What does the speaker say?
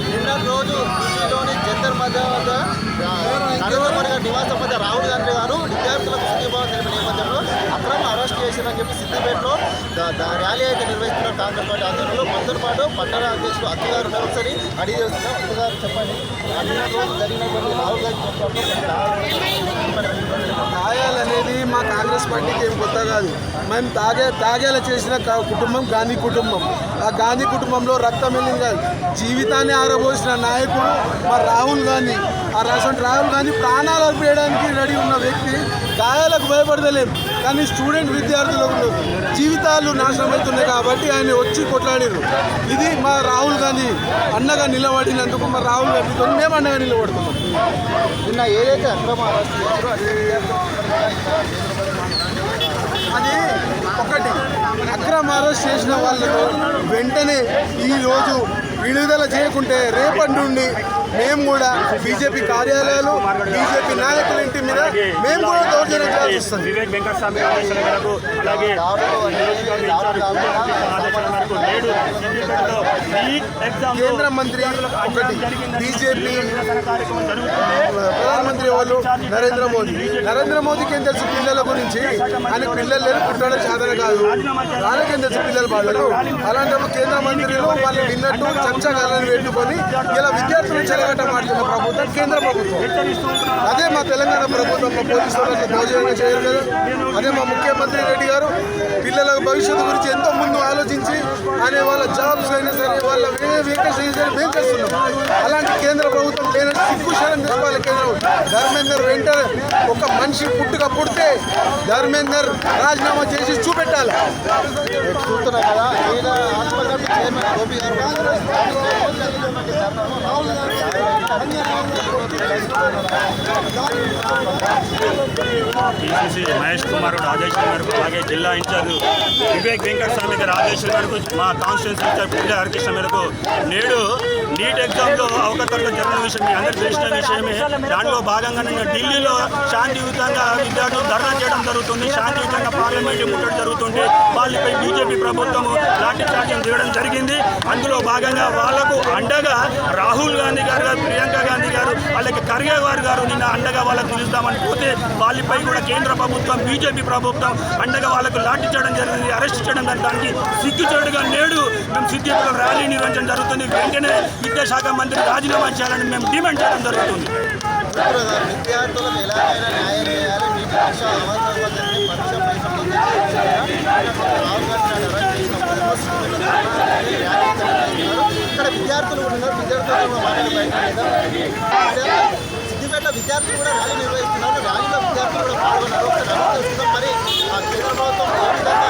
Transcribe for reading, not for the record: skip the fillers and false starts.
నిన్న రోజు ఢిల్లీలోని జంతర్ మధ్య వద్ద నరేంద్ర మోడీ గారి నివాసం మధ్య రాహుల్ గాంధీ గారు విద్యార్థులకు సంఘీభావం తెలిపిన నేపథ్యంలో అక్రమ అరెస్ట్ చేశారని చెప్పి సిద్దిపేటలో ర్యాలీ అయితే నిర్వహిస్తున్నారు కాంగ్రెస్ పార్టీ ఆధ్వర్యంలో. మనతో పాటు పట్టణ అధ్యక్షుడు అత్తు గారు ఉన్నారు. ఒకసారి అడిగి చేస్తున్నాం. అత్తు గారు చెప్పండి, నిన్న రోజు జరిగినటువంటి రాహుల్ గాంధీ తాగాలనేది మా కాంగ్రెస్ పార్టీకి ఏం కొత్త కాదు. మేము తాగేలా చేసిన కుటుంబం గాంధీ కుటుంబం. ఆ గాంధీ కుటుంబంలో రక్తం వెళ్ళింది కాదు, జీవితాన్ని ఆరబోసిన నాయకుడు మా రాహుల్ గాంధీ. ఆ రాహుల్ గాంధీ ప్రాణాలు అర్పేయడానికి రెడీ ఉన్న వ్యక్తి. గాయాలకు భయపడతలేం, కానీ స్టూడెంట్ విద్యార్థులకు జీవితాలు నాశనం అవుతున్నాయి కాబట్టి ఆయన వచ్చి కొట్లాడారు. ఇది మా రాహుల్ గాంధీ అండగా నిలబడినందుకు మా రాహుల్ గాంధీతో మేము అండగా నిలబడుతున్నాం. నిన్న ఏదైతే అక్రమ అరెస్ట్ చేశారో అది ఒకటి, అక్రమ అరెస్ట్ చేసిన వాళ్ళకు వెంటనే ఈరోజు విడుదల చేయకుంటే రేపటి నుండి మేము కూడా బీజేపీ కార్యాలయాలు, బీజేపీ నాయకుల ఇంటి మీద మేము కూడా దౌర్జన్యం చేస్తాం. కేంద్ర మంత్రి ఒకటి, బీజేపీ ప్రధానమంత్రి వాళ్ళు నరేంద్ర మోదీకి ఏం తెలుసు పిల్లల గురించి? ఆయన పిల్లలు లేరు, పుట్టడం సాధన కాదు, వాళ్ళకేం తెలుసు పిల్లలు బాధలు. అలాంటప్పుడు కేంద్ర మంత్రులు వాళ్ళు విన్నట్టు చర్చగాలని పెట్టుకొని ఇలా విద్యార్థులను చెలగట్టమాడుతున్న ప్రభుత్వం కేంద్ర ప్రభుత్వం. అదే మా తెలంగాణ ప్రభుత్వంలో పోలీసు వాళ్ళకి దౌర్జన్యం చేయరు కదా. అదే మా ముఖ్యమంత్రి రెడ్డి గారు పిల్లల భవిష్యత్తు గురించి ఎంతో ముందు ఆలోచించి ఆయన వాళ్ళ జాబ్స్ అయినా సరే, వాళ్ళ వేకెన్సీ అయినా సరే మేము చేస్తున్నాం. అలాంటి కేంద్ర ప్రభుత్వం లేని సిగ్గుశరం తెచ్చుకోవాలి కేంద్రం. ధర్మేందర్ వెంటనే ఒక మనిషి పుడితే ధర్మేందర్ రాజీనామా చేసి చూపెట్టాలి. చూస్తున్నాం కదా, ఈయన ఆత్మకర్మ చైర్మన్ గోపి గారు పిసిసి మహేష్ కుమార్ ఆదేశాల మేరకు, అలాగే జిల్లా ఇన్ఛార్జ్ వివేక్ వెంకటస్వామి గారి ఆదేశాల మేరకు, మా కాన్స్టిట్యూన్సీ ఇన్ఛార్జ్ పూజ హరికృష్ణ మేరకు నేడు నీట్ ఎగ్జామ్లో అవకతవకలు జరిగిన విషయం మీ అందరికీ తెలిసిన విషయమే. దానిలో భాగంగా నిన్న ఢిల్లీలో శాంతియుతంగా విద్యార్థులు ధర్నా చేయడం జరుగుతుంది. శాంతియుతంగా పార్లమెంట్ ముట్టడం జరుగుతుంటే వాళ్ళపై బీజేపీ ప్రభుత్వం లాఠీ చార్జీలు దిగడం జరిగింది. అందులో భాగంగా వాళ్లకు అండగా రాహుల్ గాంధీ గారు, ప్రియాంక గాంధీ గారు, అలాగే ఖర్గే గారు నిన్న అండగా వాళ్ళకు నిలుస్తామని పోతే వాళ్ళపై కూడా కేంద్ర ప్రభుత్వం, బీజేపీ ప్రభుత్వం అండగా వాళ్ళకు లాఠీ చేయడం జరిగింది, అరెస్ట్ చేయడం జరిగింది. దానికి సిగ్గుచేటుగా నేడు మేము సిద్దిపేటలో ర్యాలీ నిర్వహించడం జరుగుతుంది. వెంటనే విద్యాశాఖ మంత్రి రాజీనామా చేయాలని మేము డిమాండ్ చేయడం జరుగుతుంది. విద్యార్థులకు ఎలాగైనా న్యాయం చేయాలి. మీ పరీక్ష ఇక్కడ విద్యార్థులు కూడా ఉన్నారు. విద్యార్థులు సిద్దిపేటలో విద్యార్థులు కూడా ర్యాలీ నిర్వహిస్తున్నారు. ర్యాలీలో విద్యార్థులు కూడా పాల్గొన్నారు. ఒకసారి మరి కేంద్ర ప్రభుత్వం ఏ విధంగా